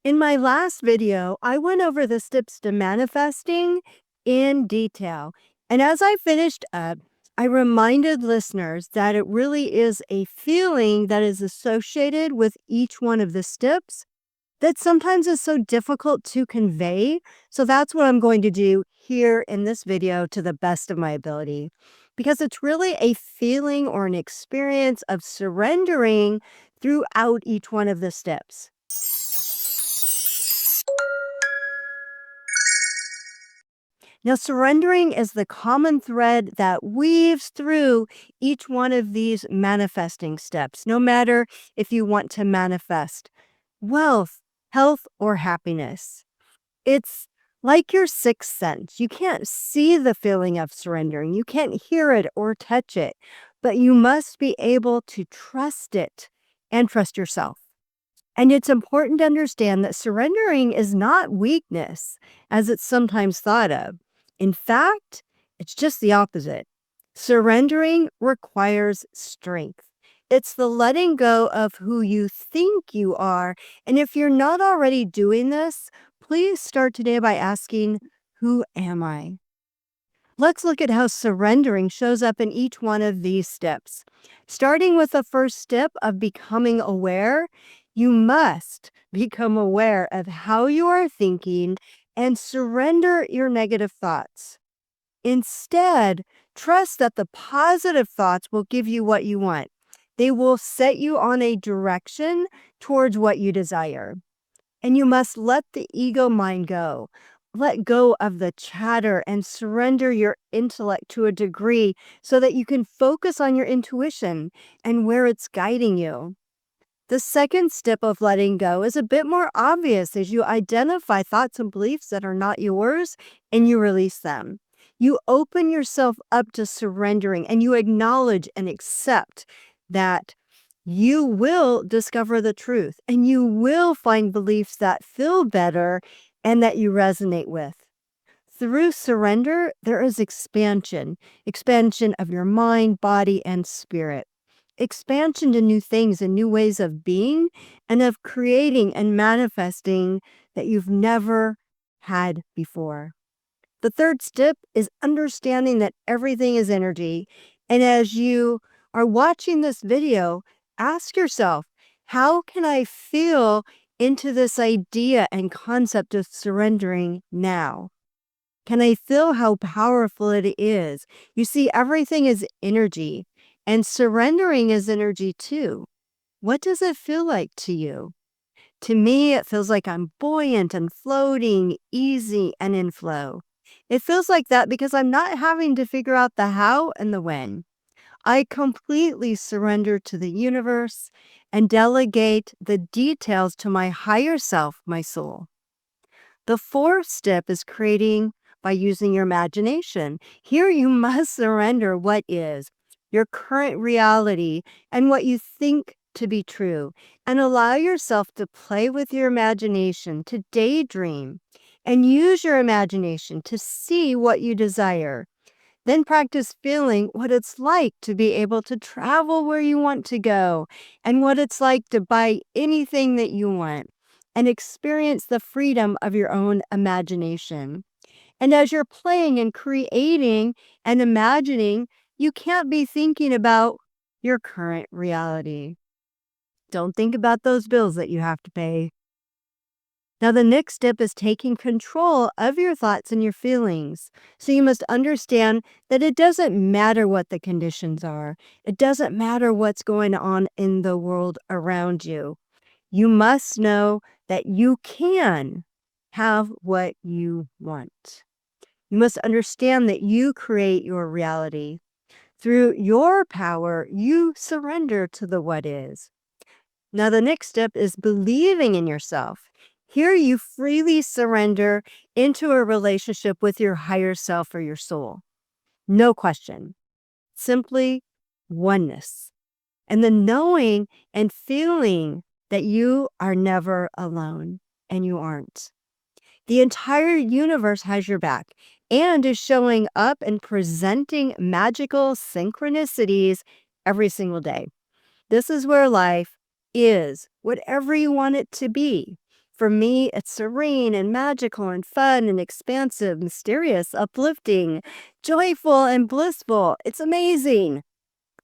In my last video, I went over the steps to manifesting in detail. And as I finished up, I reminded listeners that it really is a feeling that is associated with each one of the steps that sometimes is so difficult to convey. So that's what I'm going to do here in this video to the best of my ability, because it's really a feeling or an experience of surrendering throughout each one of the steps. Now, surrendering is the common thread that weaves through each one of these manifesting steps, no matter if you want to manifest wealth, health, or happiness. It's like your sixth sense. You can't see the feeling of surrendering, you can't hear it or touch it, but you must be able to trust it and trust yourself. And it's important to understand that surrendering is not weakness, as it's sometimes thought of. In fact, it's just the opposite. Surrendering requires strength. It's the letting go of who you think you are. And if you're not already doing this, please start today by asking, who am I? Let's look at how surrendering shows up in each one of these steps. Starting with the first step of becoming aware, you must become aware of how you are thinking and surrender your negative thoughts. Instead, trust that the positive thoughts will give you what you want. They will set you on a direction towards what you desire. And you must let the ego mind go. Let go of the chatter and surrender your intellect to a degree so that you can focus on your intuition and where it's guiding you. The second step of letting go is a bit more obvious as you identify thoughts and beliefs that are not yours and you release them. You open yourself up to surrendering and you acknowledge and accept that you will discover the truth and you will find beliefs that feel better and that you resonate with. Through surrender, there is expansion of your mind, body, and spirit. Expansion to new things and new ways of being and of creating and manifesting that you've never had before. The third step is understanding that everything is energy. And as you are watching this video, ask yourself, how can I feel into this idea and concept of surrendering now? Can I feel how powerful it is? You see, everything is energy, and surrendering is energy too. What does it feel like to you? To me, it feels like I'm buoyant and floating, easy and in flow. It feels like that because I'm not having to figure out the how and the when. I completely surrender to the universe and delegate the details to my higher self, my soul. The fourth step is creating by using your imagination. Here you must surrender what is, your current reality, and what you think to be true, and allow yourself to play with your imagination, to daydream, and use your imagination to see what you desire. Then practice feeling what it's like to be able to travel where you want to go and what it's like to buy anything that you want and experience the freedom of your own imagination. And as you're playing and creating and imagining, you can't be thinking about your current reality. Don't think about those bills that you have to pay. Now, the next step is taking control of your thoughts and your feelings. So you must understand that it doesn't matter what the conditions are. It doesn't matter what's going on in the world around you. You must know that you can have what you want. You must understand that you create your reality. Through your power, you surrender to the what is. Now, the next step is believing in yourself. Here you freely surrender into a relationship with your higher self or your soul. No question. Simply oneness. And the knowing and feeling that you are never alone, and you aren't. The entire universe has your back and is showing up and presenting magical synchronicities every single day. This is where life is, whatever you want it to be. For me, it's serene and magical and fun and expansive, mysterious, uplifting, joyful and blissful. It's amazing.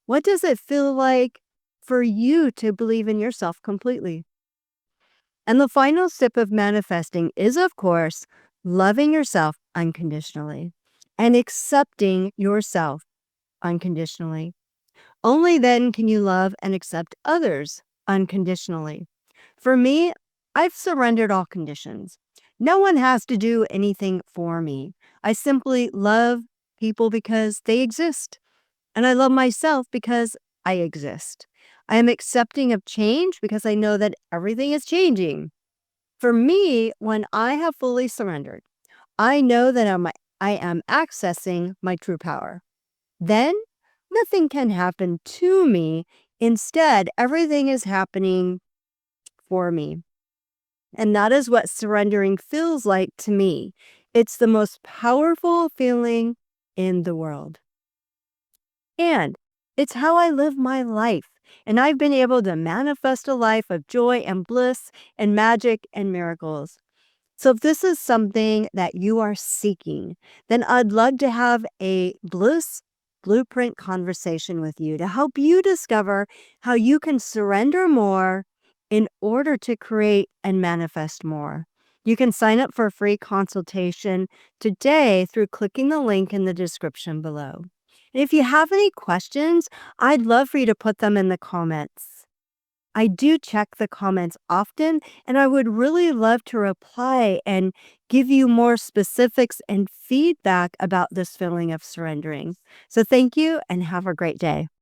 What does it feel like for you to believe in yourself completely? And the final step of manifesting is, of course, loving yourself unconditionally and accepting yourself unconditionally. Only then can you love and accept others unconditionally. For me, I've surrendered all conditions. No one has to do anything for me. I simply love people because they exist, and I love myself because I exist. I am accepting of change because I know that everything is changing. For me, when I have fully surrendered, I know that I am accessing my true power. Then nothing can happen to me. Instead, everything is happening for me. And that is what surrendering feels like to me. It's the most powerful feeling in the world. And it's how I live my life. And I've been able to manifest a life of joy and bliss and magic and miracles. So if this is something that you are seeking, then I'd love to have a bliss blueprint conversation with you to help you discover how you can surrender more in order to create and manifest more. You can sign up for a free consultation today through clicking the link in the description below. And if you have any questions, I'd love for you to put them in the comments. I do check the comments often, and I would really love to reply and give you more specifics and feedback about this feeling of surrendering. So thank you and have a great day.